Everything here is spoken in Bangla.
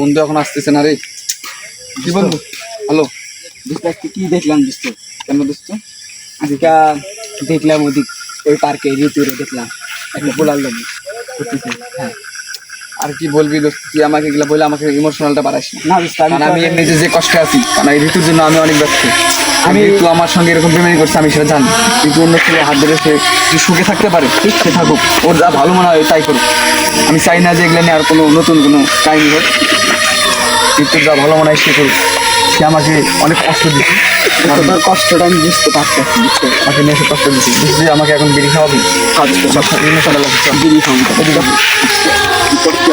বন্ধু এখন আসতেছে না রে। কি বন্ধু? হ্যালো দোস্ত আজকে কি দেখলাম দোস্ত? কেন দোস্ত? আজকে দেখলাম ওদিক ওই পার্কে ঋতুরে দেখলাম একটা পোলার লোক করতেছে। হ্যাঁ আর কি বলবি দোস্ত, তুই আমাকে এগুলা বলে আমাকে ইমোশনালটা বাড়াস না। না দোস্ত কারণ আমি এমনি যে কষ্টে আছি, কারণ এই ঋতুর জন্য আমি অনেক ব্যস্ত। আমি তুই আমার সঙ্গে এরকম প্রেমানি করছে আমি সেটা জানি, কিন্তু অন্য ছেলে হাত ধরে সে যদি সুখে থাকতে পারে সে থাকুক, ওর যা ভালো মনে হয় তাই করুক। আমি চাই না যে এগুলো নিয়ে আর কোনো নতুন কোনো কাহিনী হোক। ঋতুর যা ভালো মনে হয় সে করুক। সে আমাকে অনেক কষ্ট দিচ্ছে, তোর কষ্টটা আমি বুঝতে পারতেছি বুঝতে আমাকে নিয়ে এসে কষ্ট দিচ্ছে। তুই আমাকে এখন বিড়ি খাওয়াবি? বিড়ি খাওয়া এদিকে আস। করতে